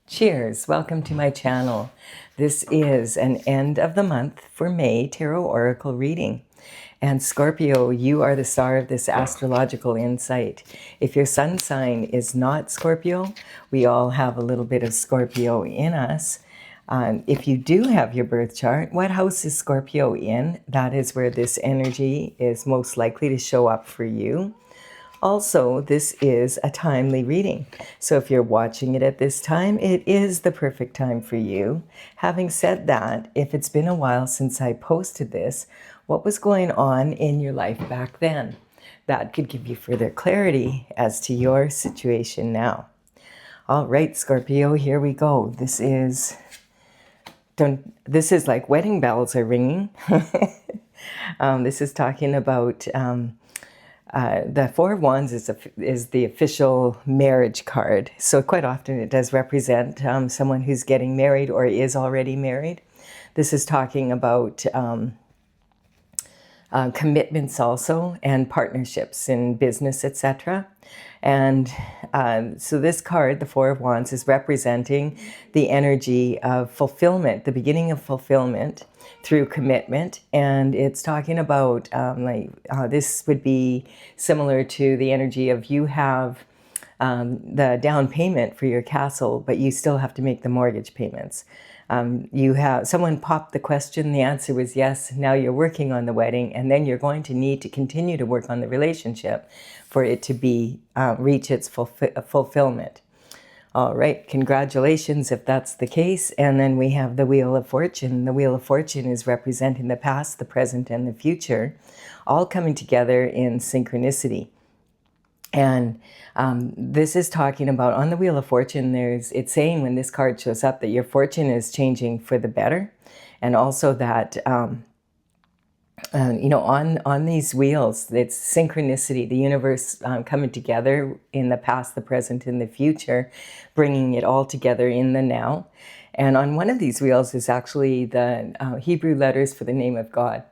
Cheers! Welcome to my channel. This is an end of the month for May tarot oracle reading. And Scorpio, you are the star of this astrological insight. If your sun sign is not Scorpio, we all have a little bit of Scorpio in us. If you do have your birth chart, what house is Scorpio in? That is where this energy is most likely to show up for you. Also, this is a timely reading. So if you're watching it at this time, it is the perfect time for you. Having said that, if it's been a while since I posted this, what was going on in your life back then? That could give you further clarity as to your situation now. All right, Scorpio, here we go. This is like wedding bells are ringing. This is talking about the Four of Wands is the official marriage card. So quite often it does represent someone who's getting married or is already married. This is talking about commitments also, and partnerships in business, etc. And so this card, the Four of Wands, is representing the energy of fulfillment, the beginning of fulfillment through commitment. And it's talking about this would be similar to the energy of you have the down payment for your castle, but you still have to make the mortgage payments. You have someone popped the question, the answer was yes. Now you're working on the wedding, and then you're going to need to continue to work on the relationship for it to be reach its fulfillment. All right, congratulations if that's the case. And then we have the Wheel of Fortune. The Wheel of Fortune is representing the past, the present, and the future, all coming together in synchronicity. And this is talking about, on the Wheel of Fortune, it's saying when this card shows up that your fortune is changing for the better. And also that, on these wheels, it's synchronicity, the universe coming together in the past, the present, and the future, bringing it all together in the now. And on one of these wheels is actually the Hebrew letters for the name of God.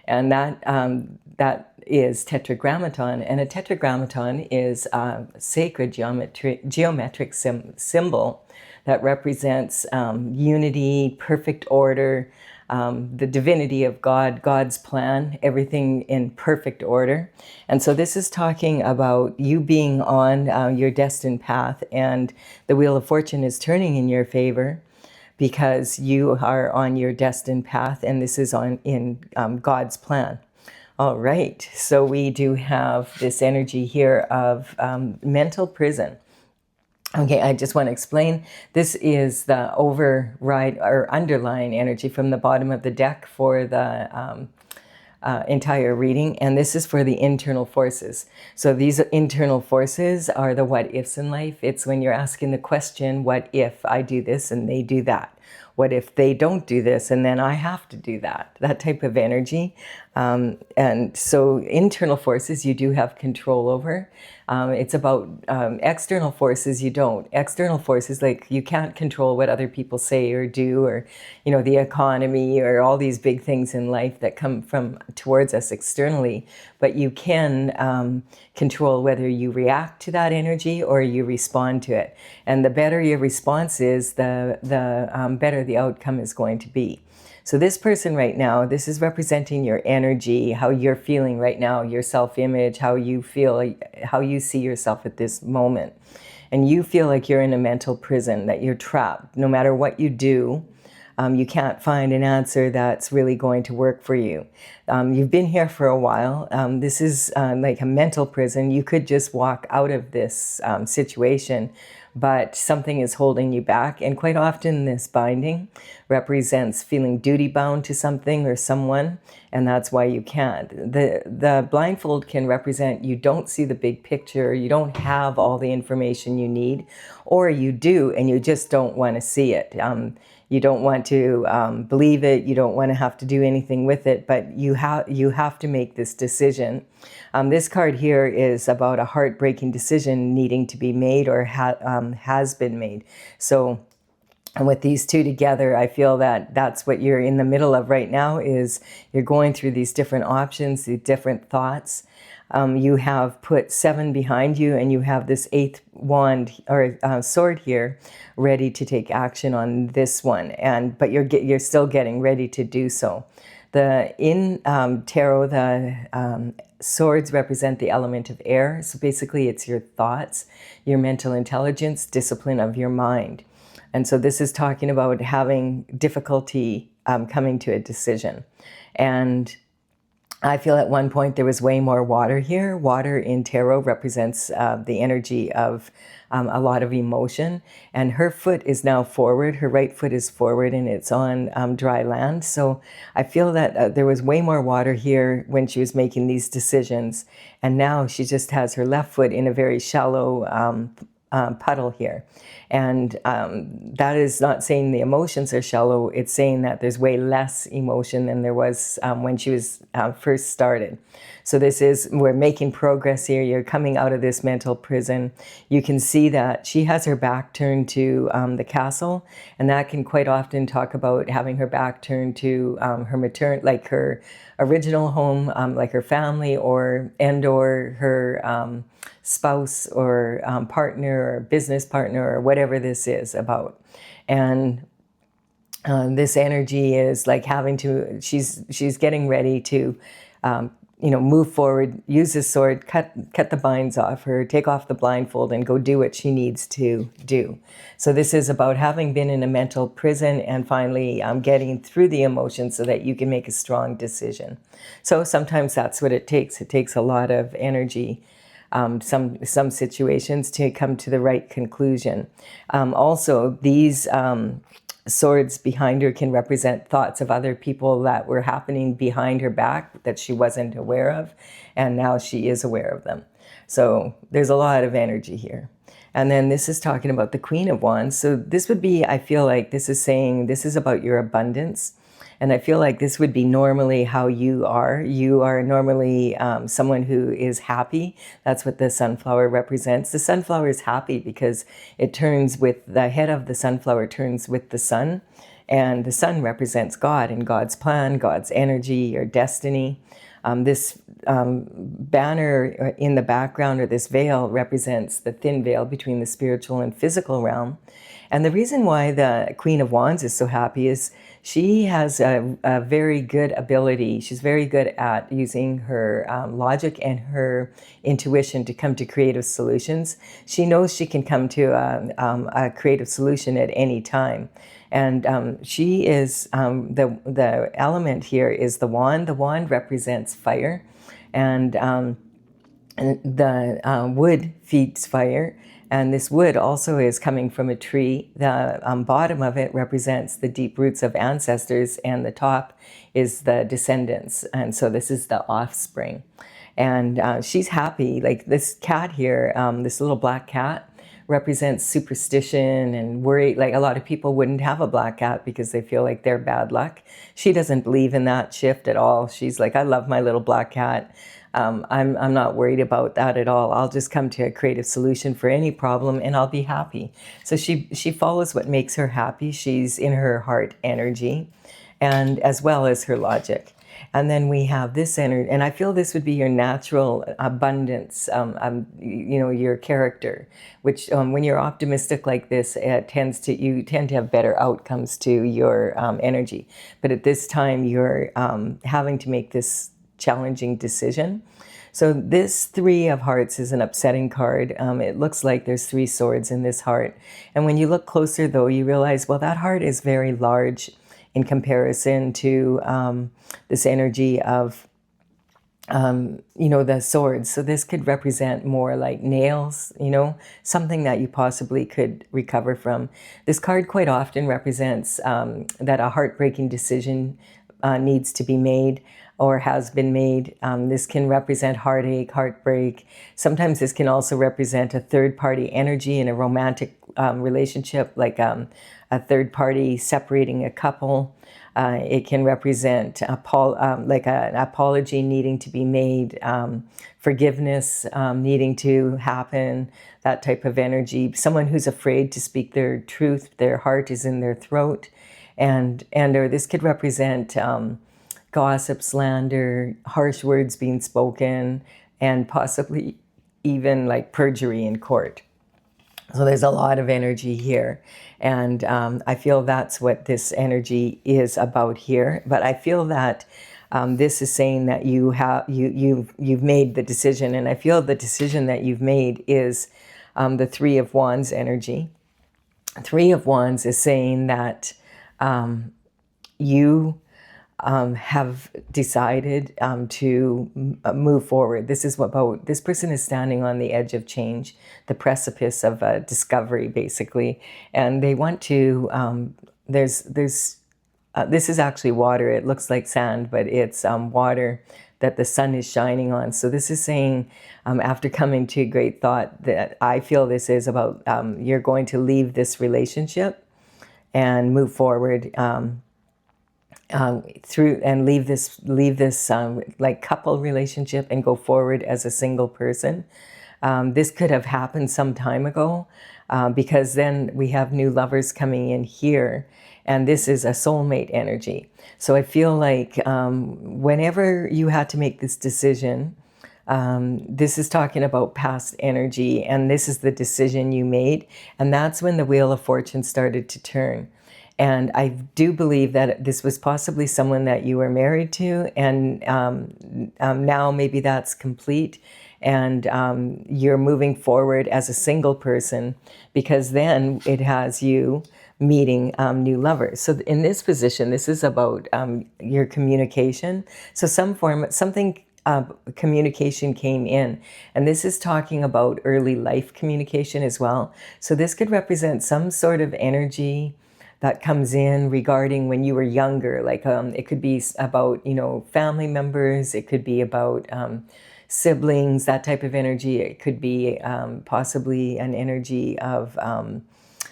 And that is tetragrammaton, and a tetragrammaton is a sacred geometric symbol that represents unity, perfect order, the divinity of God, God's plan, everything in perfect order. And so this is talking about you being on your destined path, and the Wheel of Fortune is turning in your favor because you are on your destined path, and this is in God's plan. All right, so we do have this energy here of mental prison. Okay, I just want to explain. This is the override or underlying energy from the bottom of the deck for the entire reading, and this is for the internal forces. So these internal forces are the what ifs in life. It's when you're asking the question, what if I do this and they do that? What if they don't do this and then I have to do that? That type of energy. And so internal forces you do have control over. It's about external forces you don't. External forces, like you can't control what other people say or do, or the economy, or all these big things in life that come from towards us externally. But you can control whether you react to that energy or you respond to it. And the better your response is, the better the outcome is going to be. So this person right now, this is representing your energy, how you're feeling right now, your self-image, how you feel, how you see yourself at this moment. And you feel like you're in a mental prison, that you're trapped. No matter what you do, you can't find an answer that's really going to work for you. You've been here for a while. This is like a mental prison. You could just walk out of this situation, but something is holding you back. And quite often this binding represents feeling duty bound to something or someone, and that's why you can't. The blindfold can represent you don't see the big picture, you don't have all the information you need, or you do and you just don't want to see it. You don't want to believe it, you don't want to have to do anything with it, but you have to make this decision. This card here is about a heartbreaking decision needing to be made or has been made. So with these two together, I feel that that's what you're in the middle of right now, is you're going through these different options, these different thoughts. you have put 7 behind you, and you have this 8th wand or sword here ready to take action on this one, but you're still getting ready to do so. In tarot, the swords represent the element of air. So basically it's your thoughts, your mental intelligence, discipline of your mind. And so this is talking about having difficulty coming to a decision. And I feel at one point there was way more water here. Water in tarot represents the energy of a lot of emotion. And her foot is now forward. Her right foot is forward, and it's on dry land. So I feel that there was way more water here when she was making these decisions. And now she just has her left foot in a very shallow puddle here. And that is not saying the emotions are shallow. It's saying that there's way less emotion than there was when she was first started. So we're making progress here. You're coming out of this mental prison. You can see that she has her back turned to the castle, and that can quite often talk about having her back turned to like her original home, like her family, or her spouse or partner or business partner or whatever this is about. And this energy is like she's getting ready to move forward, use this sword, cut the binds off her, take off the blindfold, and go do what she needs to do. So this is about having been in a mental prison and finally getting through the emotions so that you can make a strong decision. So sometimes that's what it takes. It takes a lot of energy, some situations, to come to the right conclusion. Also, these swords behind her can represent thoughts of other people that were happening behind her back that she wasn't aware of, and now she is aware of them. So there's a lot of energy here. And then this is talking about the Queen of Wands. So this would be, I feel like this is saying this is about your abundance. And I feel like this would be normally how you are. You are normally someone who is happy. That's what the sunflower represents. The sunflower is happy because it turns with the head of the sunflower turns with the sun. And the sun represents God and God's plan, God's energy, your destiny. This banner in the background, or this veil, represents the thin veil between the spiritual and physical realm. And the reason why the Queen of Wands is so happy is she has a very good ability. She's very good at using her logic and her intuition to come to creative solutions. She knows she can come to a creative solution at any time. And she is, the element here is the wand. The wand represents fire. And the wood feeds fire. And this wood also is coming from a tree. The bottom of it represents the deep roots of ancestors, and the top is the descendants. And so this is the offspring. And she's happy. Like this cat here, this little black cat, represents superstition and worry. Like a lot of people wouldn't have a black cat because they feel like they're bad luck. She doesn't believe in that shift at all. She's like, I love my little black cat. I'm not worried about that at all. I'll just come to a creative solution for any problem and I'll be happy. So she follows what makes her happy. She's in her heart energy, and as well as her logic. And then we have this energy, and I feel this would be your natural abundance, your character, which when you're optimistic like this, you tend to have better outcomes to your energy. But at this time, you're having to make this challenging decision. So this 3 of Hearts is an upsetting card. It looks like there's 3 swords in this heart. And when you look closer, though, you realize, well, that heart is very large in comparison to this energy of, the swords. So this could represent more like nails, something that you possibly could recover from. This card quite often represents that a heartbreaking decision needs to be made or has been made. This can represent heartache, heartbreak. Sometimes this can also represent a third-party energy in a romantic relationship, like a third party separating a couple. It can represent like an apology needing to be made, forgiveness needing to happen, that type of energy. Someone who's afraid to speak their truth, their heart is in their throat. Or this could represent gossip, slander, harsh words being spoken, and possibly even like perjury in court. So there's a lot of energy here, and I feel that's what this energy is about here. But I feel that this is saying that you've made the decision, and I feel the decision that you've made is the Three of Wands energy. Three of Wands is saying that you have decided to move forward. This is about, this person is standing on the edge of change, the precipice of discovery, basically, and they want to. This is actually water. It looks like sand, but it's water that the sun is shining on. So this is saying, after coming to great thought, that I feel this is about you're going to leave this relationship and move forward. Through and leave this like couple relationship and go forward as a single person. This could have happened some time ago, because then we have new lovers coming in here, and this is a soulmate energy. So I feel like whenever you had to make this decision, this is talking about past energy, and this is the decision you made, and that's when the Wheel of Fortune started to turn. And I do believe that this was possibly someone that you were married to, and now maybe that's complete, and you're moving forward as a single person, because then it has you meeting new lovers. So in this position, this is about your communication. So something communication came in, and this is talking about early life communication as well. So this could represent some sort of energy that comes in regarding when you were younger. Like it could be about, family members. It could be about siblings, that type of energy. It could be possibly an energy of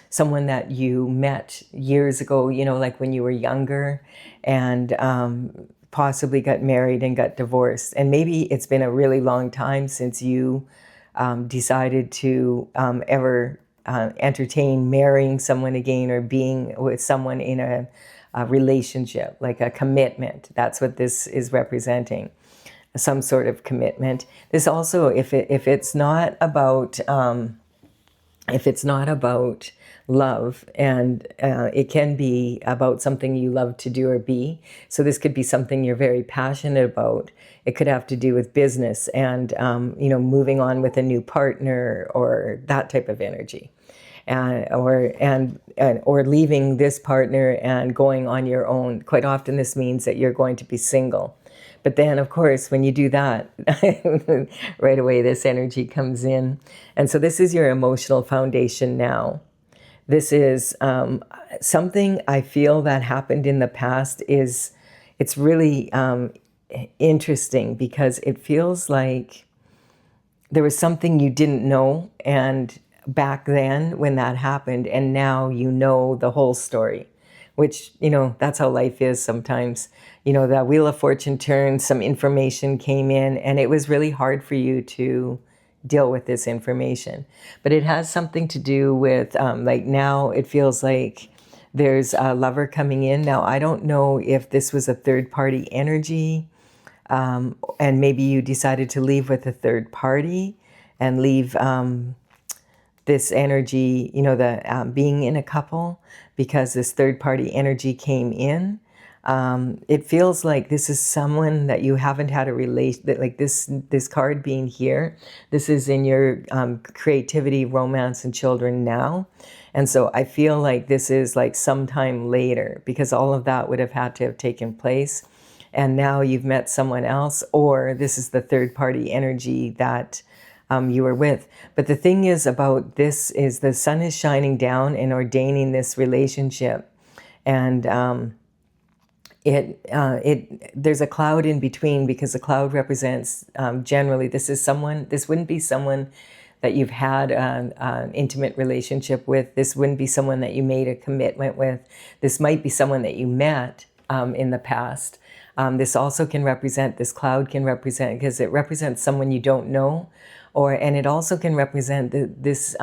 someone that you met years ago, like when you were younger, and possibly got married and got divorced. And maybe it's been a really long time since you decided to ever entertain marrying someone again, or being with someone in a relationship, like a commitment. That's what this is representing, some sort of commitment. This also, if it's not about love, and it can be about something you love to do or be. So this could be something you're very passionate about. It could have to do with business and moving on with a new partner, or that type of energy. Or leaving this partner and going on your own. Quite often this means that you're going to be single. But then, of course, when you do that, right away this energy comes in. And so this is your emotional foundation now. This is something I feel that happened in the past. It's really interesting, because it feels like there was something you didn't know, and back then when that happened, and now you know the whole story, which, that's how life is sometimes. The Wheel of Fortune turned, some information came in, and it was really hard for you to deal with this information. But it has something to do with, like now it feels like there's a lover coming in. Now, I don't know if this was a third party energy, and maybe you decided to leave with a third party and leave this energy, the being in a couple, because this third party energy came in. It feels like this is someone that you haven't had a relation, that like this card being here, this is in your creativity, romance, and children now. And so I feel like this is like sometime later, because all of that would have had to have taken place. And now you've met someone else, or this is the third party energy that you were with. But the thing is about this is the sun is shining down and ordaining this relationship. And there's a cloud in between, because the cloud represents generally this wouldn't be someone that you've had an intimate relationship with. This wouldn't be someone that you made a commitment with. This might be someone that you met in the past. This also can represent, this cloud can represent, because it represents someone you don't know, and it also can represent this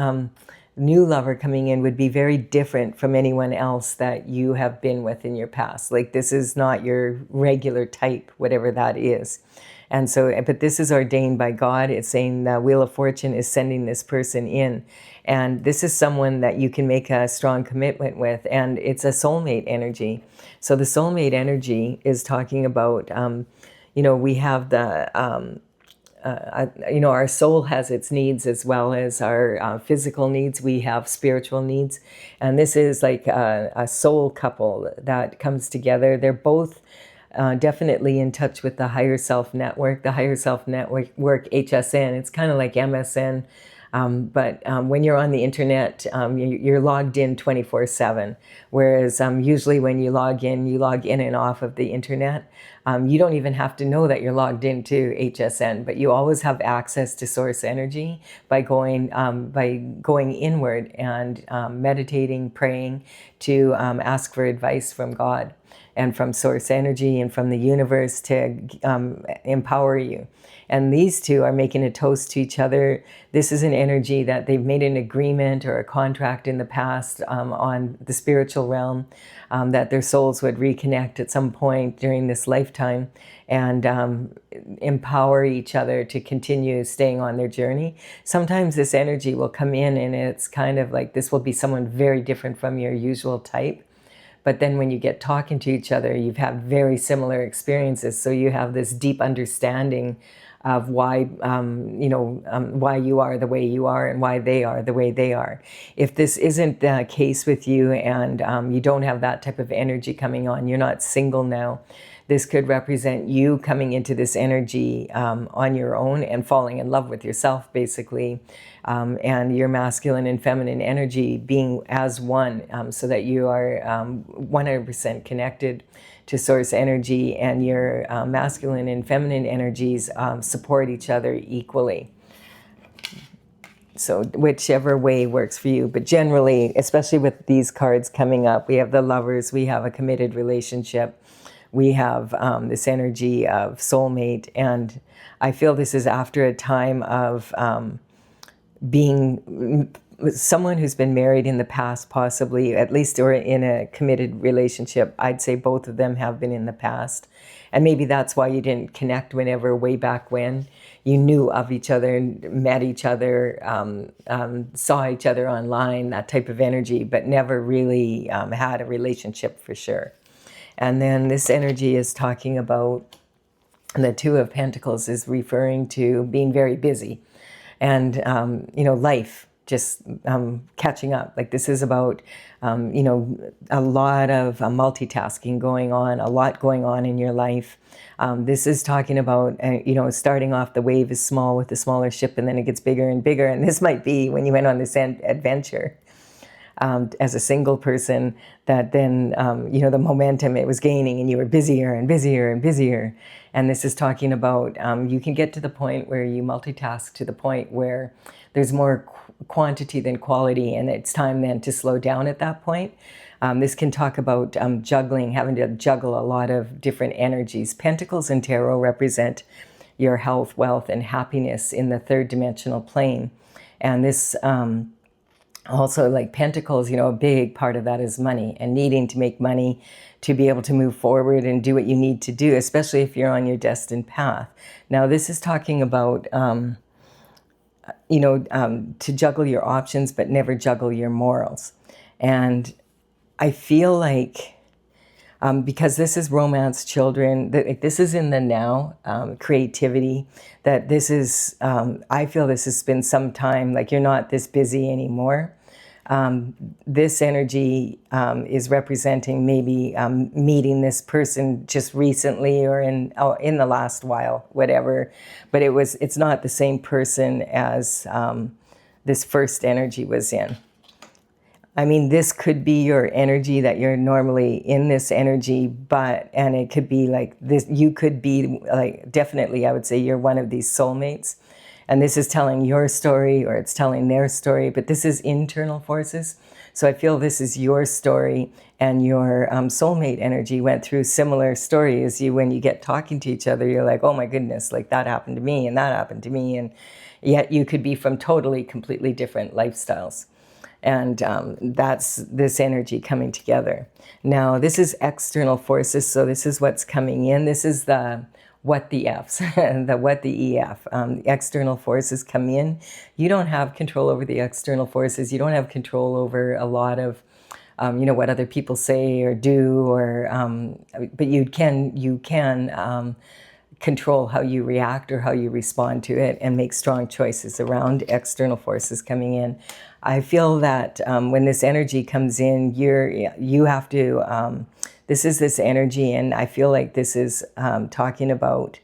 new lover coming in would be very different from anyone else that you have been with in your past. Like this is not your regular type, whatever that is. And so, but this is ordained by God. It's saying the Wheel of Fortune is sending this person in. And this is someone that you can make a strong commitment with. And it's a soulmate energy. So the soulmate energy is talking about, we have the, our soul has its needs as well as our physical needs. We have spiritual needs. And this is like a soul couple that comes together. They're both definitely in touch with the higher self network. The higher self network, HSN, it's kind of like MSN. But when you're on the internet, you're logged in 24/7. Whereas usually when you log in and off of the internet. You don't even have to know that you're logged into HSN, but you always have access to source energy by going inward and meditating, praying to ask for advice from God and from source energy and from the universe to empower you. And these two are making a toast to each other. This is an energy that they've made an agreement or a contract in the past on the spiritual realm that their souls would reconnect at some point during this lifetime and empower each other to continue staying on their journey. Sometimes this energy will come in and it's kind of like this will be someone very different from your usual type. But then when you get talking to each other, you've had very similar experiences. So you have this deep understanding of why, why you are the way you are and why they are the way they are. If this isn't the case with you and you don't have that type of energy coming on, you're not single now, this could represent you coming into this energy on your own and falling in love with yourself, basically, and your masculine and feminine energy being as one, so that you are 100% connected to source energy, and your masculine and feminine energies support each other equally. So whichever way works for you. But generally, especially with these cards coming up, we have the Lovers, we have a committed relationship, we have this energy of soulmate, and I feel this is after a time of being someone who's been married in the past, possibly, at least, or in a committed relationship. I'd say both of them have been in the past. And maybe that's why you didn't connect whenever, way back when. You knew of each other, met each other, saw each other online, that type of energy, but never really had a relationship for sure. And then this energy is talking about, the Two of Pentacles is referring to being very busy and, life. Just catching up. Like this is about, a lot of multitasking going on, a lot going on in your life. This is talking about, starting off, the wave is small with the smaller ship, and then it gets bigger and bigger. And this might be when you went on this adventure as a single person, that then, the momentum it was gaining and you were busier and busier and busier. And this is talking about, you can get to the point where you multitask to the point where there's more quantity than quality, and it's time then to slow down at that point. This can talk about juggling, having to juggle a lot of different energies. Pentacles in tarot represent your health, wealth, and happiness in the third dimensional plane. And this also, like Pentacles, a big part of that is money and needing to make money to be able to move forward and do what you need to do, especially if you're on your destined path. Now, this is talking about to juggle your options, but never juggle your morals. And I feel like, because this is romance, children, that this is in the now, creativity, that this is, I feel this has been some time, like you're not this busy anymore. This energy is representing maybe meeting this person just recently or in the last while, whatever. But it's not the same person as this first energy was in. I mean, this could be your energy that you're normally in this energy, and it could be like this. You could be like, definitely, I would say you're one of these soulmates. And this is telling your story, or it's telling their story, but this is internal forces. So I feel this is your story, and your soulmate energy went through similar story as you. When you get talking to each other, you're like, oh my goodness, like that happened to me and that happened to me. And yet you could be from totally, completely different lifestyles. And that's this energy coming together. Now, this is external forces, so this is what's coming in. This is the what the Fs, what the EF, external forces come in. You don't have control over the external forces. You don't have control over a lot of, what other people say or do, but you can control how you react or how you respond to it and make strong choices around external forces coming in. I feel that when this energy comes in, you have to, this is this energy, and I feel like this is talking about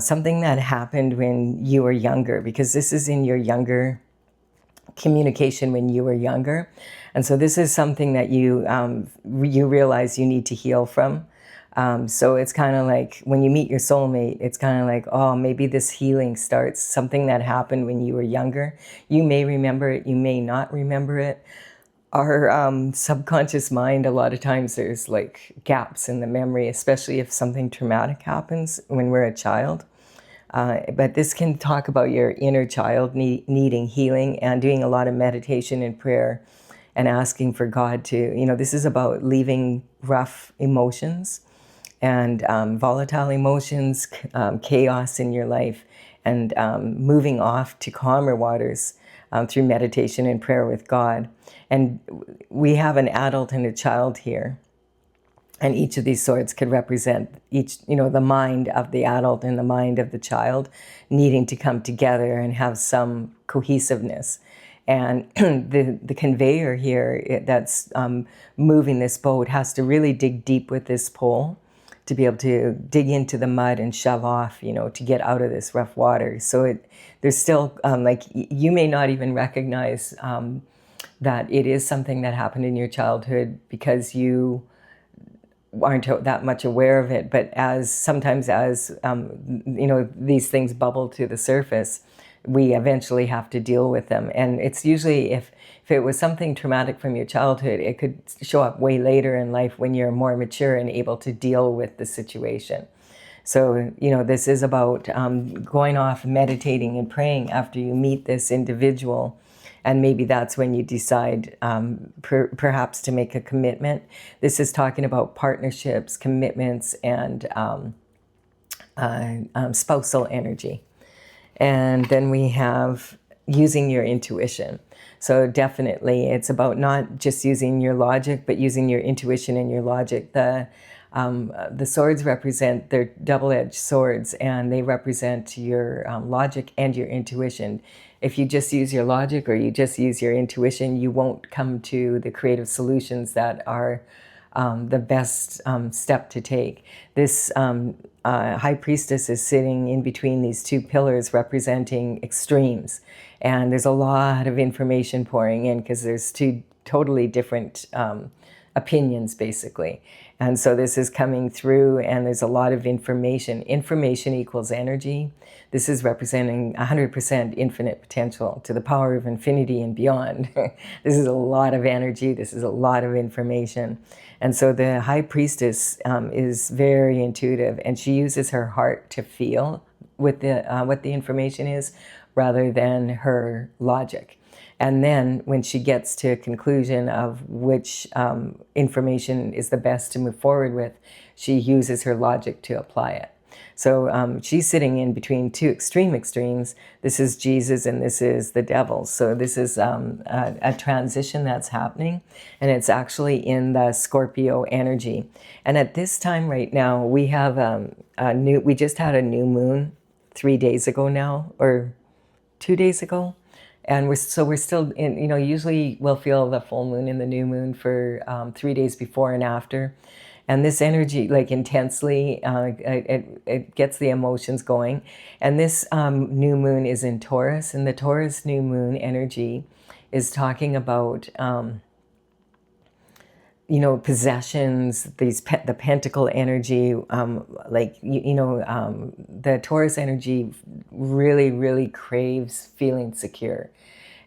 something that happened when you were younger, because this is in your younger communication when you were younger. And so this is something that you realize you need to heal from. So it's kind of like when you meet your soulmate, it's kind of like, oh, maybe this healing starts something that happened when you were younger. You may remember it, you may not remember it. Our subconscious mind, a lot of times there's like gaps in the memory, especially if something traumatic happens when we're a child. But this can talk about your inner child needing healing, and doing a lot of meditation and prayer and asking for God to, this is about leaving rough emotions and volatile emotions, chaos in your life, and moving off to calmer waters through meditation and prayer with God. And we have an adult and a child here. And each of these swords could represent the mind of the adult and the mind of the child needing to come together and have some cohesiveness. And the conveyor here that's moving this boat has to really dig deep with this pole to be able to dig into the mud and shove off, to get out of this rough water. So there's still, you may not even recognize that it is something that happened in your childhood because you aren't that much aware of it. But sometimes as these things bubble to the surface, we eventually have to deal with them. And it's usually if it was something traumatic from your childhood, it could show up way later in life when you're more mature and able to deal with the situation. So, this is about going off, meditating and praying after you meet this individual. And maybe that's when you decide perhaps to make a commitment. This is talking about partnerships, commitments, and spousal energy. And then we have using your intuition. So definitely it's about not just using your logic, but using your intuition and your logic. The swords represent, they're double-edged swords, and they represent your logic and your intuition. If you just use your logic or you just use your intuition, you won't come to the creative solutions that are the best step to take. This high priestess is sitting in between these two pillars representing extremes. And there's a lot of information pouring in because there's two totally different opinions, basically. And so this is coming through, and there's a lot of information. Information equals energy. This is representing 100% infinite potential to the power of infinity and beyond. This is a lot of energy. This is a lot of information. And so the high priestess is very intuitive, and she uses her heart to feel what the information is rather than her logic. And then when she gets to a conclusion of which information is the best to move forward with, she uses her logic to apply it. So she's sitting in between two extremes. This is Jesus and this is the devil. So this is a transition that's happening, and it's actually in the Scorpio energy. And at this time right now, we have we just had a new moon 3 days ago now, or 2 days ago. And we're still in, usually we'll feel the full moon and the new moon for 3 days before and after. And this energy, like intensely, it gets the emotions going. And this new moon is in Taurus, and the Taurus new moon energy is talking about, possessions, the pentacle energy, the Taurus energy really, really craves feeling secure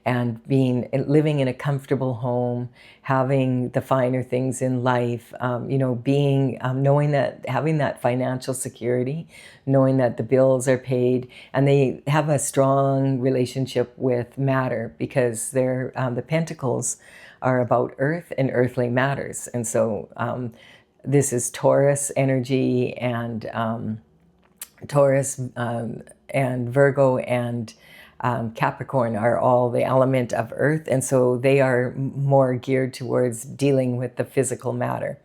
and living in a comfortable home, having the finer things in life, knowing that, having that financial security, knowing that the bills are paid, and they have a strong relationship with matter because they're the pentacles are about earth and earthly matters. And so this is Taurus energy, and Taurus and Virgo and Capricorn are all the element of earth, and so they are more geared towards dealing with the physical matter.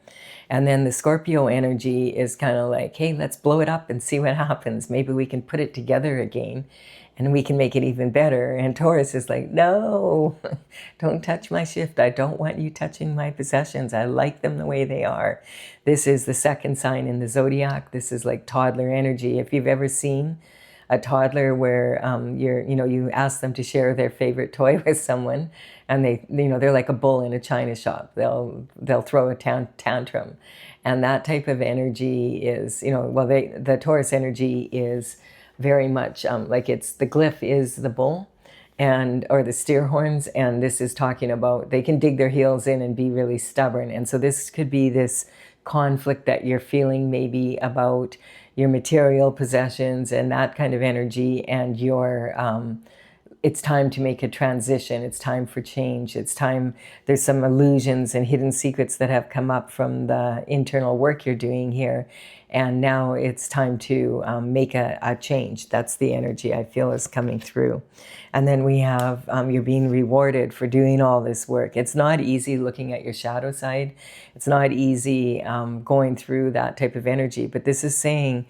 And then the Scorpio energy is kind of like, hey, let's blow it up and see what happens. Maybe we can put it together again and we can make it even better. And Taurus is like, no, don't touch my shift. I don't want you touching my possessions. I like them the way they are. This is the second sign in the zodiac. This is like toddler energy. If you've ever seen a toddler where you ask them to share their favorite toy with someone, and they're like a bull in a china shop. They'll throw a tantrum, and that type of energy is, the Taurus energy is very much like it's the glyph is the bull, or the steer horns, and this is talking about they can dig their heels in and be really stubborn, and so this could be this conflict that you're feeling maybe about your material possessions and that kind of energy, and it's time to make a transition. It's time for change. It's time, there's some illusions and hidden secrets that have come up from the internal work you're doing here. And now it's time to make a change. That's the energy I feel is coming through. And then we have, you're being rewarded for doing all this work. It's not easy looking at your shadow side. It's not easy going through that type of energy. But this is saying,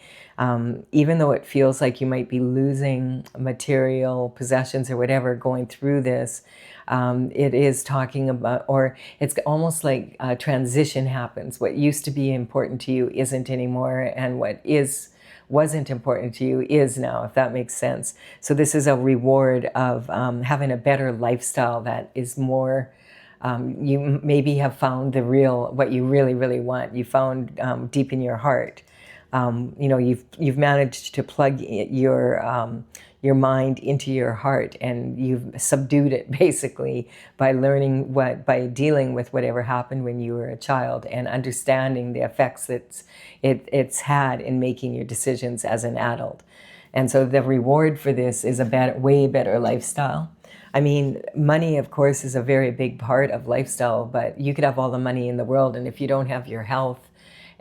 even though it feels like you might be losing material possessions or whatever going through this, it is talking about, or it's almost like a transition happens. What used to be important to you isn't anymore, and what wasn't important to you is now, if that makes sense. So this is a reward of having a better lifestyle that is more, you maybe have found what you really, really want. You found deep in your heart. You've managed to plug your mind into your heart, and you've subdued it basically by by dealing with whatever happened when you were a child and understanding the effects that it's had in making your decisions as an adult. And so the reward for this is a way better lifestyle. I mean, money, of course, is a very big part of lifestyle, but you could have all the money in the world, and if you don't have your health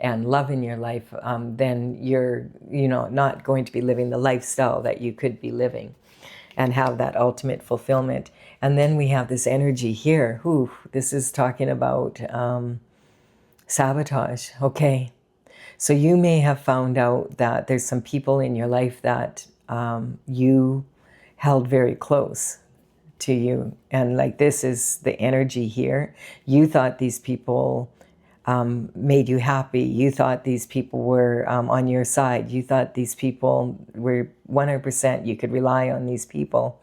and love in your life, then you're not going to be living the lifestyle that you could be living and have that ultimate fulfillment. And then we have this energy here. This is talking about sabotage. Okay, so you may have found out that there's some people in your life that you held very close to you, and like this is the energy here. You thought these people made you happy. You thought these people were on your side. You thought these people were 100%. You could rely on these people.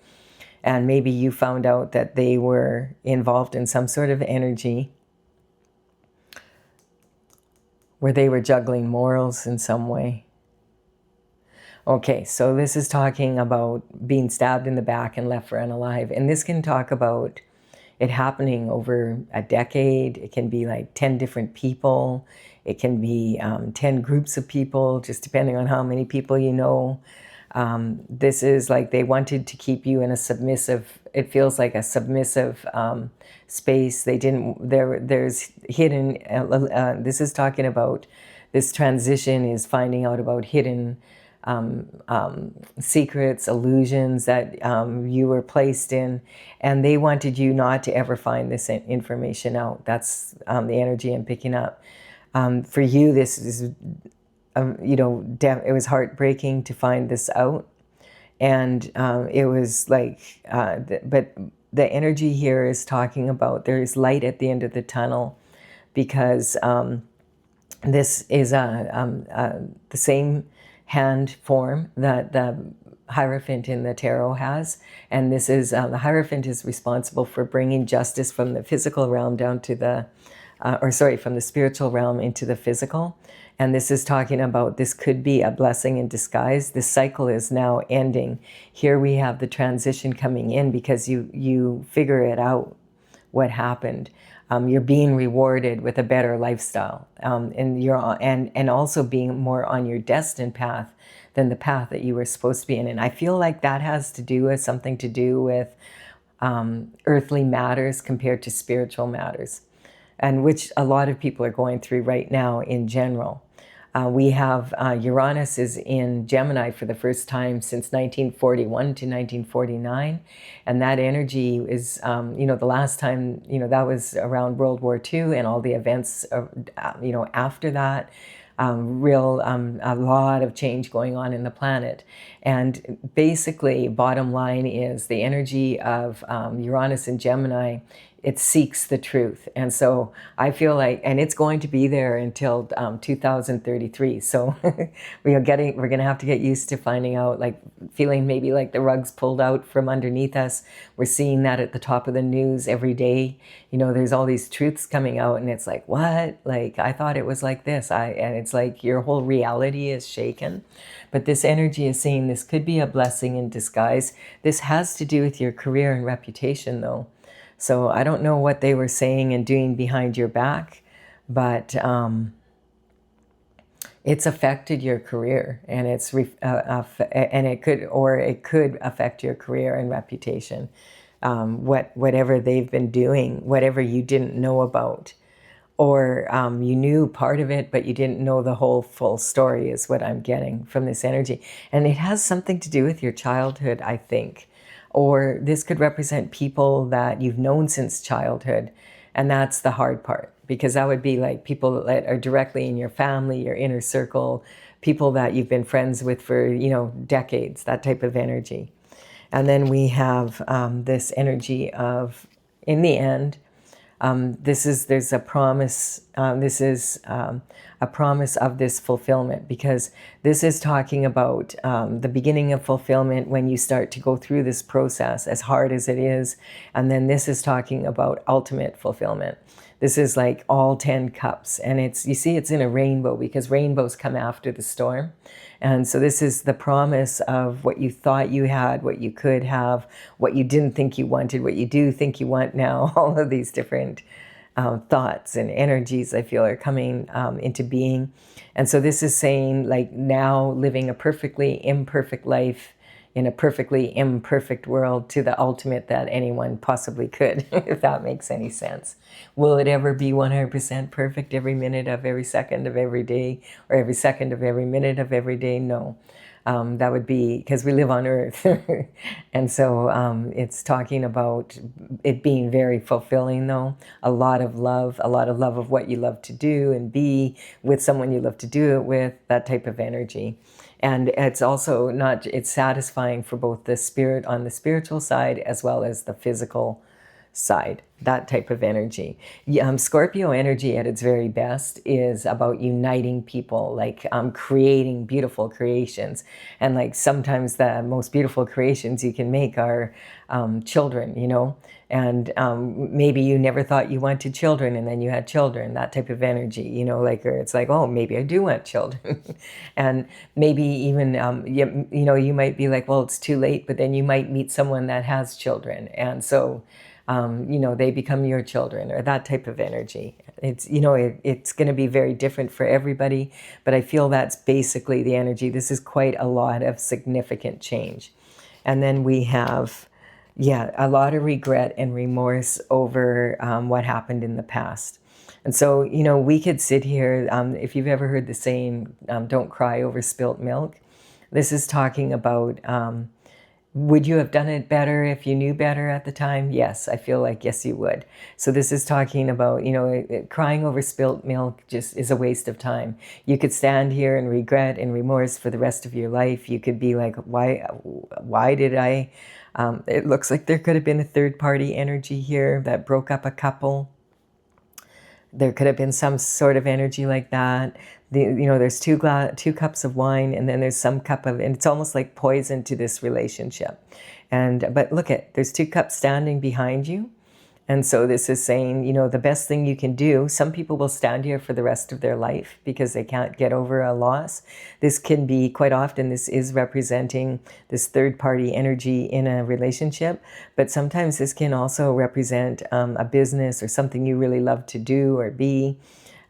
And maybe you found out that they were involved in some sort of energy where they were juggling morals in some way. Okay, so this is talking about being stabbed in the back and left for unalive. And this can talk about it happening over a decade. It can be like 10 different people. It can be 10 groups of people, just depending on how many people you know. This is like they wanted to keep you in a submissive, it feels like a submissive space. They didn't, there's hidden, this is talking about, this transition is finding out about hidden secrets, illusions that you were placed in, and they wanted you not to ever find this information out. That's the energy I'm picking up. For you, this is, it was heartbreaking to find this out, and it was like, but the energy here is talking about there is light at the end of the tunnel, because this is the same hand form that the Hierophant in the tarot has, and this is the Hierophant is responsible for bringing justice from the physical realm down to from the spiritual realm into the physical. And this is talking about, this could be a blessing in disguise. This cycle is now ending. Here we have the transition coming in because you figure it out, what happened. You're being rewarded with a better lifestyle, and also being more on your destined path than the path that you were supposed to be in. And I feel like that has to do with something to do with earthly matters compared to spiritual matters, and which a lot of people are going through right now in general. We have Uranus is in Gemini for the first time since 1941 to 1949. And that energy is, the last time, that was around World War II and all the events, after that. A lot of change going on in the planet. And basically, bottom line is the energy of Uranus and Gemini, it seeks the truth. And so I feel like, and it's going to be there until 2033. So we're going to have to get used to finding out, like feeling maybe like the rug's pulled out from underneath us. We're seeing that at the top of the news every day. There's all these truths coming out and it's like, what? Like, I thought it was like this. And it's like your whole reality is shaken. But this energy is saying this could be a blessing in disguise. This has to do with your career and reputation though. So I don't know what they were saying and doing behind your back, but it's affected your career, and it could affect your career and reputation. Whatever they've been doing, whatever you didn't know about, or you knew part of it, but you didn't know the whole full story, is what I'm getting from this energy. And it has something to do with your childhood, I think. Or this could represent people that you've known since childhood. And that's the hard part, because that would be like people that are directly in your family, your inner circle, people that you've been friends with for, decades, that type of energy. And then we have this energy of, in the end, there's a promise. This is a promise of this fulfillment, because this is talking about the beginning of fulfillment when you start to go through this process, as hard as it is. And then this is talking about ultimate fulfillment. This is like all 10 cups. And it's in a rainbow, because rainbows come after the storm. And so this is the promise of what you thought you had, what you could have, what you didn't think you wanted, what you do think you want now. All of these different thoughts and energies, I feel, are coming into being. And so this is saying, like, now living a perfectly imperfect life in a perfectly imperfect world to the ultimate that anyone possibly could, if that makes any sense. Will it ever be 100% perfect every minute of every second of every day, or every second of every minute of every day? No. That would be, because we live on Earth. And so it's talking about it being very fulfilling though. A lot of love of what you love to do and be with someone you love to do it with, that type of energy. And it's also it's satisfying for both the spirit on the spiritual side as well as the physical side, that type of energy. Scorpio energy at its very best is about uniting people, like creating beautiful creations. And like sometimes the most beautiful creations you can make are children, and maybe you never thought you wanted children and then you had children, that type of energy, or it's like, oh, maybe I do want children. And maybe even, you might be like, well, it's too late, but then you might meet someone that has children. And so, they become your children, or that type of energy. It's, it's going to be very different for everybody, but I feel that's basically the energy. This is quite a lot of significant change. And then we have, a lot of regret and remorse over what happened in the past. And so, we could sit here, if you've ever heard the saying, don't cry over spilt milk. This is talking about, would you have done it better if you knew better at the time? Yes, I feel like yes, you would. So this is talking about, crying over spilt milk just is a waste of time. You could stand here and regret and remorse for the rest of your life. You could be like, why did I? It looks like there could have been a third-party energy here that broke up a couple. There could have been some sort of energy like that. There's two cups of wine, and then there's some cup of, and it's almost like poison to this relationship. But look there's 2 cups standing behind you. And so this is saying, the best thing you can do, some people will stand here for the rest of their life because they can't get over a loss. This can be, quite often, this is representing this third-party energy in a relationship. But sometimes this can also represent a business or something you really love to do or be.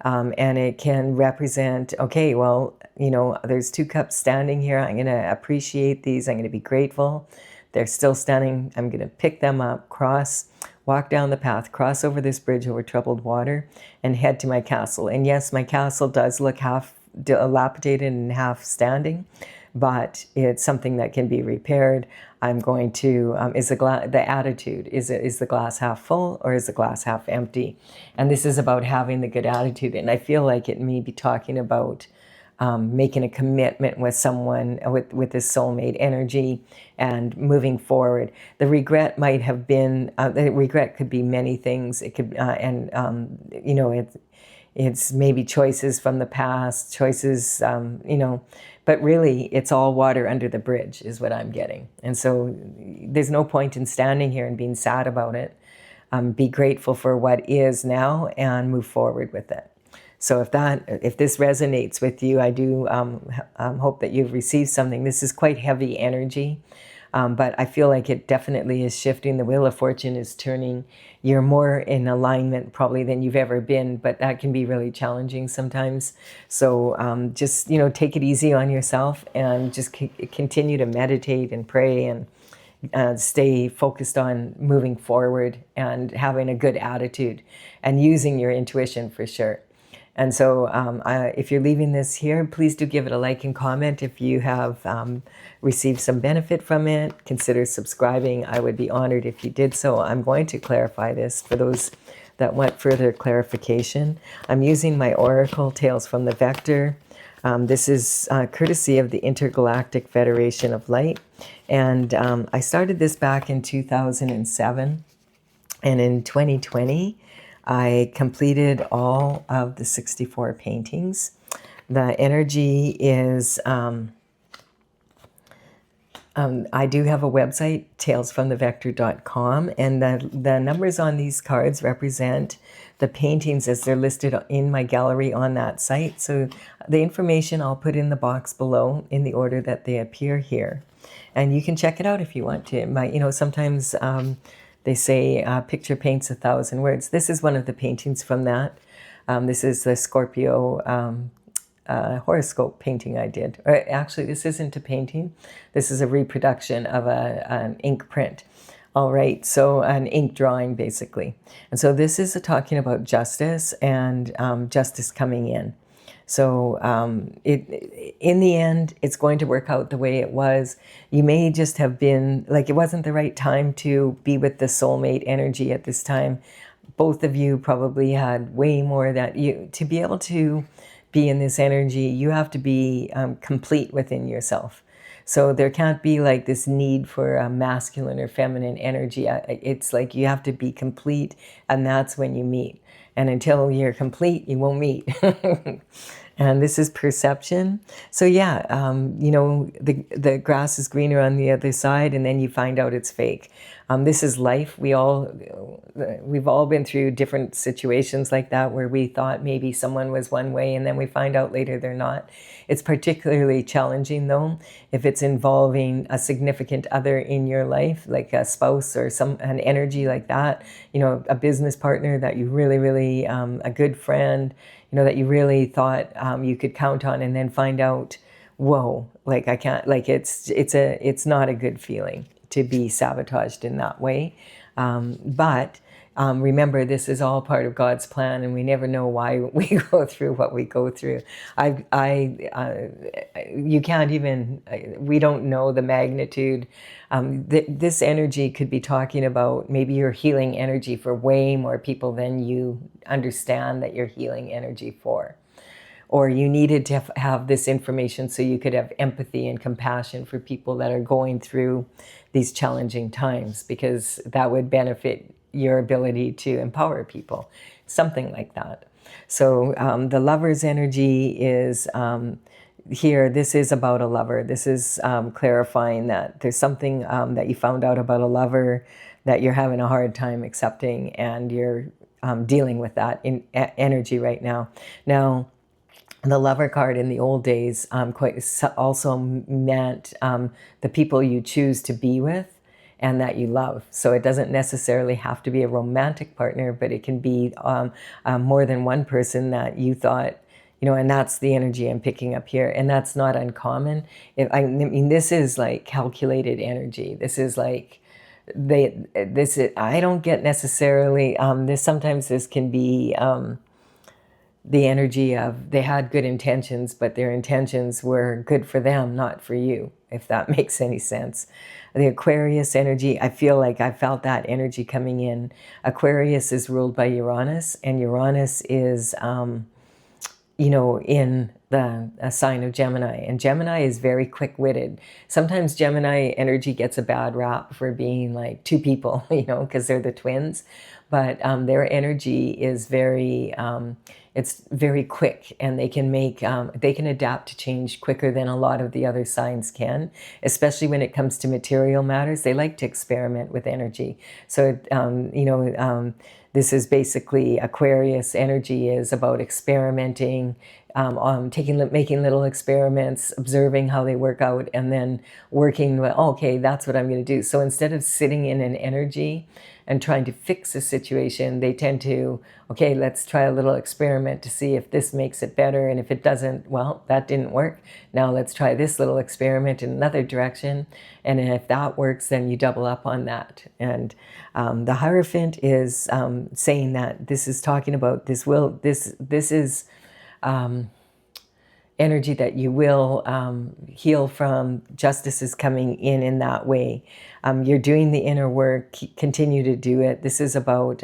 And it can represent, okay, well, there's 2 cups standing here. I'm going to appreciate these. I'm going to be grateful. They're still standing. I'm going to pick them up, walk down the path, cross over this bridge over troubled water, and head to my castle. And yes, my castle does look half dilapidated and half standing, but it's something that can be repaired. I'm going to, the attitude, is the glass half full or is the glass half empty? And this is about having the good attitude. And I feel like it may be talking about making a commitment with someone with this soulmate energy and moving forward. The regret might have been, the regret could be many things. It could, you know, it's maybe choices from the past, choices, you know, but really it's all water under the bridge is what I'm getting. And so there's no point in standing here and being sad about it. Be grateful for what is now and move forward with it. So if this resonates with you, I do hope that you've received something. This is quite heavy energy, but I feel like it definitely is shifting. The Wheel of Fortune is turning. You're more in alignment probably than you've ever been, but that can be really challenging sometimes. So just, you know, take it easy on yourself and just continue to meditate and pray and stay focused on moving forward and having a good attitude and using your intuition for sure. And so if you're leaving this here, please do give it a like and comment. If you have received some benefit from it, consider subscribing. I would be honored if you did so. I'm going to clarify this for those that want further clarification. I'm using my Oracle Tales from the Vector. This is courtesy of the Intergalactic Federation of Light. And I started this back in 2007. And in 2020, I completed all of the 64 paintings. The energy is, I do have a website, talesfromthevector.com, and the numbers on these cards represent the paintings as they're listed in my gallery on that site. So the information I'll put in the box below in the order that they appear here. And you can check it out if you want to. You know, sometimes they say picture paints 1,000 words. This is one of the paintings from that. This is the Scorpio horoscope painting I did. Or actually, this isn't a painting. This is a reproduction of an ink print. All right, so an ink drawing, basically. And so this is talking about justice and justice coming in. So in the end, it's going to work out the way it was. You may just have been, like, it wasn't the right time to be with the soulmate energy at this time. Both of you probably had way more that to be able to be in this energy, you have to be complete within yourself. So there can't be like this need for a masculine or feminine energy. It's like you have to be complete, and that's when you meet. And until you're complete, you won't meet. And this is perception. So yeah, you know, the grass is greener on the other side, and then you find out it's fake. This is life. We've all been through different situations like that where we thought maybe someone was one way, and then we find out later they're not. It's particularly challenging though if it's involving a significant other in your life, like a spouse or an energy like that. You know, a business partner that you really, a good friend, you know, that you really thought you could count on, and then find out, whoa, like I can't, like it's not a good feeling to be sabotaged in that way. But remember, this is all part of God's plan, and we never know why we go through what we go through. You can't even, we don't know the magnitude. This energy could be talking about maybe you're healing energy for way more people than you understand that you're healing energy for. Or you needed to have this information so you could have empathy and compassion for people that are going through these challenging times, because that would benefit your ability to empower people, something like that. So the lover's energy is here. This is about a lover. This is clarifying that there's something that you found out about a lover that you're having a hard time accepting, and you're dealing with that in energy right now. Now, the lover card in the old days also meant the people you choose to be with and that you love. So it doesn't necessarily have to be a romantic partner, but it can be more than one person that you thought, you know, and that's the energy I'm picking up here. And that's not uncommon. I mean, this is like calculated energy. This is like, I don't get necessarily, sometimes this can be, the energy of they had good intentions, but their intentions were good for them, not for you, if that makes any sense. The Aquarius energy, I feel like I felt that energy coming in. Aquarius is ruled by Uranus, and Uranus is, in the a sign of Gemini. And Gemini is very quick-witted. Sometimes Gemini energy gets a bad rap for being like two people, because they're the twins. But their energy is very, it's very quick, and they can they can adapt to change quicker than a lot of the other signs can, especially when it comes to material matters. They like to experiment with energy. So, this is basically Aquarius energy is about experimenting, making little experiments, observing how they work out, and then working with, okay, that's what I'm going to do. So instead of sitting in an energy and trying to fix a situation, they tend to, okay, let's try a little experiment to see if this makes it better. And if it doesn't, well, that didn't work. Now let's try this little experiment in another direction. And if that works, then you double up on that. And the Hierophant is saying that this is talking about this is energy that you will heal from. Justice is coming in that way. You're doing the inner work. Continue to do it. This is about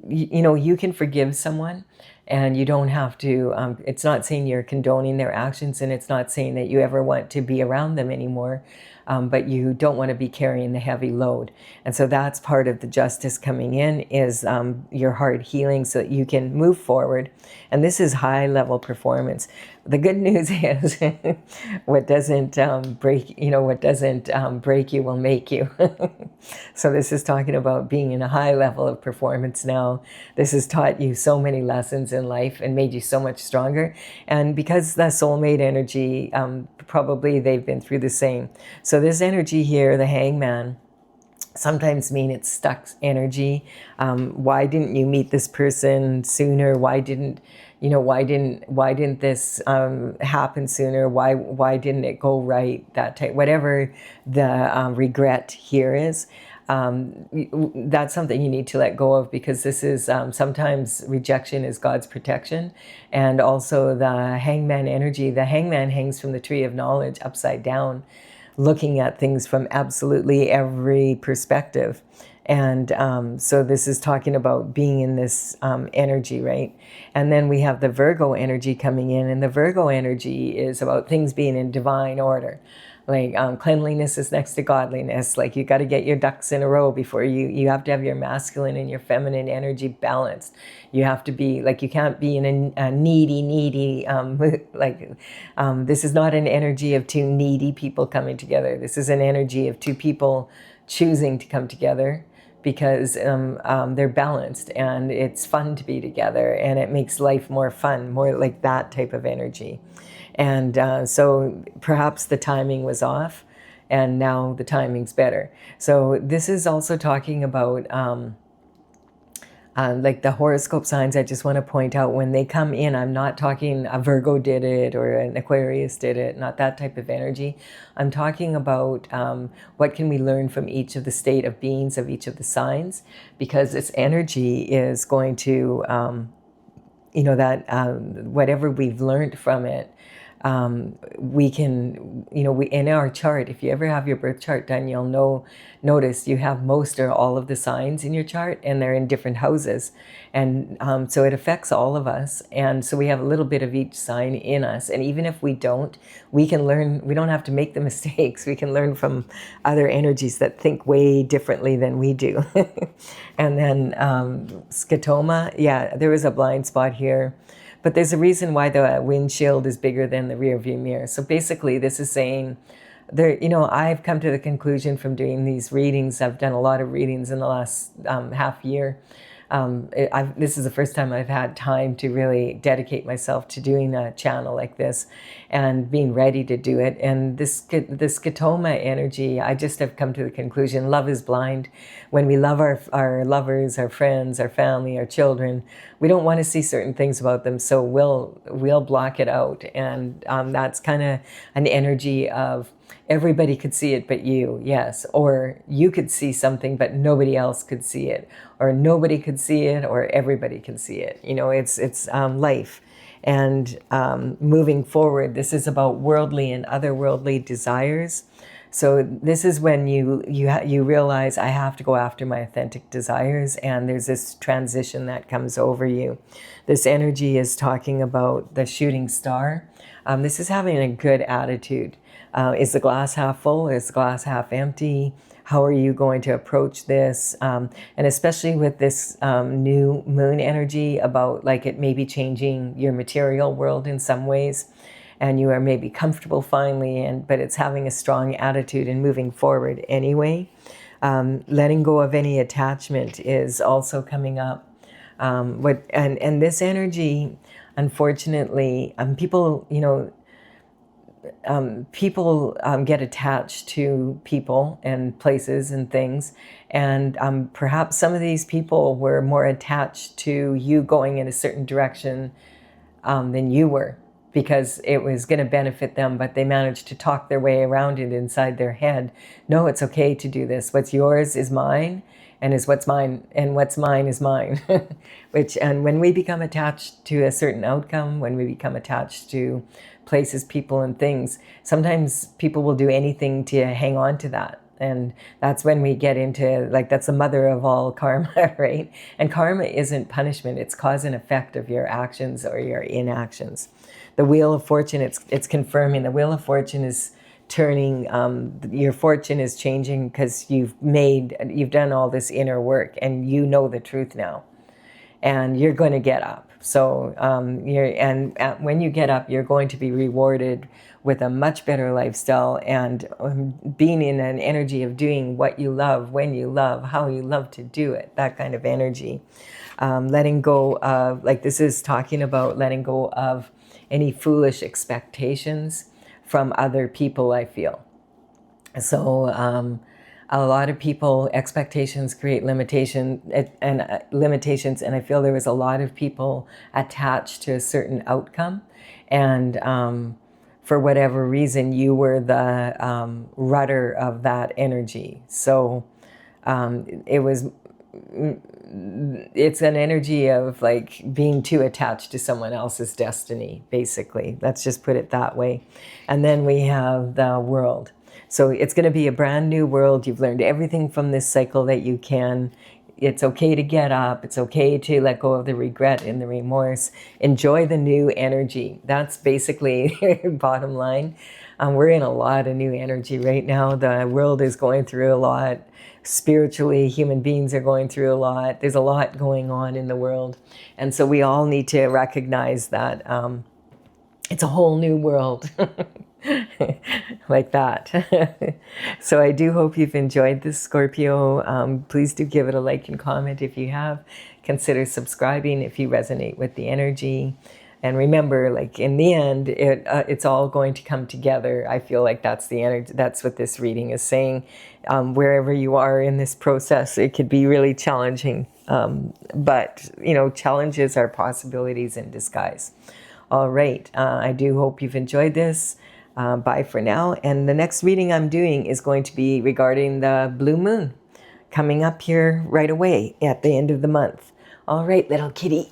you can forgive someone, and you don't have to. It's not saying you're condoning their actions, and it's not saying that you ever want to be around them anymore. But you don't want to be carrying the heavy load. And so that's part of the justice coming in, is your heart healing so that you can move forward. And this is high level performance. The good news is what doesn't break you will make you. So this is talking about being in a high level of performance now. This has taught you so many lessons in life and made you so much stronger. And because the soulmate energy, probably they've been through the same. So this energy here, the Hangman, sometimes mean it's stuck energy. Why didn't you meet this person sooner? Why didn't this happen sooner? Why didn't it go right? That type, whatever the regret here is. That's something you need to let go of, because this is sometimes rejection is God's protection. And also the Hangman energy. The Hangman hangs from the tree of knowledge upside down, looking at things from absolutely every perspective. And so this is talking about being in this energy, right? And then we have the Virgo energy coming in, and the Virgo energy is about things being in divine order. Like cleanliness is next to godliness. Like you got to get your ducks in a row before you have to have your masculine and your feminine energy balanced. You have to be like, you can't be in a needy, this is not an energy of two needy people coming together. This is an energy of two people choosing to come together because they're balanced, and it's fun to be together, and it makes life more fun, more like that type of energy. And so perhaps the timing was off, and now the timing's better. So this is also talking about like the horoscope signs. I just want to point out, when they come in, I'm not talking a Virgo did it or an Aquarius did it, not that type of energy. I'm talking about what can we learn from each of the state of beings of each of the signs, because this energy is going to, whatever we've learned from it, we can, in our chart, if you ever have your birth chart done, you'll notice you have most or all of the signs in your chart, and they're in different houses. And so it affects all of us. And so we have a little bit of each sign in us. And even if we don't, we can learn. We don't have to make the mistakes. We can learn from other energies that think way differently than we do. And then scotoma, there is a blind spot here. But there's a reason why the windshield is bigger than the rear view mirror. So basically this is saying, I've come to the conclusion from doing these readings, I've done a lot of readings in the last half year. This is the first time I've had time to really dedicate myself to doing a channel like this and being ready to do it. And this scotoma energy, I just have come to the conclusion, love is blind. When we love our lovers, our friends, our family, our children, we don't want to see certain things about them, so we'll block it out. And that's kind of an energy of Everybody could see it but you, yes. Or you could see something but nobody else could see it. Or nobody could see it, or everybody can see it. You know, it's life. And moving forward, this is about worldly and otherworldly desires. So this is when you realize, I have to go after my authentic desires, and there's this transition that comes over you. This energy is talking about the shooting star. This is having a good attitude. Is the glass half full? Is the glass half empty? How are you going to approach this? And especially with this new moon energy, about like it may be changing your material world in some ways, and you are maybe comfortable finally, but it's having a strong attitude and moving forward anyway. Letting go of any attachment is also coming up. And this energy, unfortunately, people, people get attached to people and places and things, and perhaps some of these people were more attached to you going in a certain direction than you were, because it was going to benefit them, but they managed to talk their way around it inside their head. No, it's okay to do this. What's yours is mine, and is what's mine, and what's mine is mine. And when we become attached to a certain outcome, when we become attached to places, people, and things, sometimes people will do anything to hang on to that. And that's when we get into, like, that's the mother of all karma, right? And karma isn't punishment, it's cause and effect of your actions or your inactions. The Wheel of Fortune, it's confirming. The Wheel of Fortune is turning, your fortune is changing because you've done all this inner work, and you know the truth now. And you're going to get up. So when you get up, you're going to be rewarded with a much better lifestyle, and being in an energy of doing what you love, when you love, how you love to do it, that kind of energy. Letting go of, like, this is talking about letting go of any foolish expectations from other people, I feel. So a lot of people, expectations create limitations, and I feel there was a lot of people attached to a certain outcome, and for whatever reason, you were the rudder of that energy. So it's an energy of like being too attached to someone else's destiny, basically. Let's just put it that way. And then we have the World. So it's going to be a brand new world. You've learned everything from this cycle that you can. It's okay to get up. It's okay to let go of the regret and the remorse. Enjoy the new energy. That's basically bottom line. We're in a lot of new energy right now. The world is going through a lot. Spiritually, human beings are going through a lot. There's a lot going on in the world. And so we all need to recognize that it's a whole new world. Like that. So I do hope you've enjoyed this, Scorpio. Please do give it a like and comment if you have. Consider subscribing if you resonate with the energy. And remember, like, in the end, it's all going to come together. I feel like that's the energy. That's what this reading is saying. Wherever you are in this process, it could be really challenging. But, challenges are possibilities in disguise. All right. I do hope you've enjoyed this. Bye for now. And the next reading I'm doing is going to be regarding the blue moon coming up here right away at the end of the month. All right, little kitty.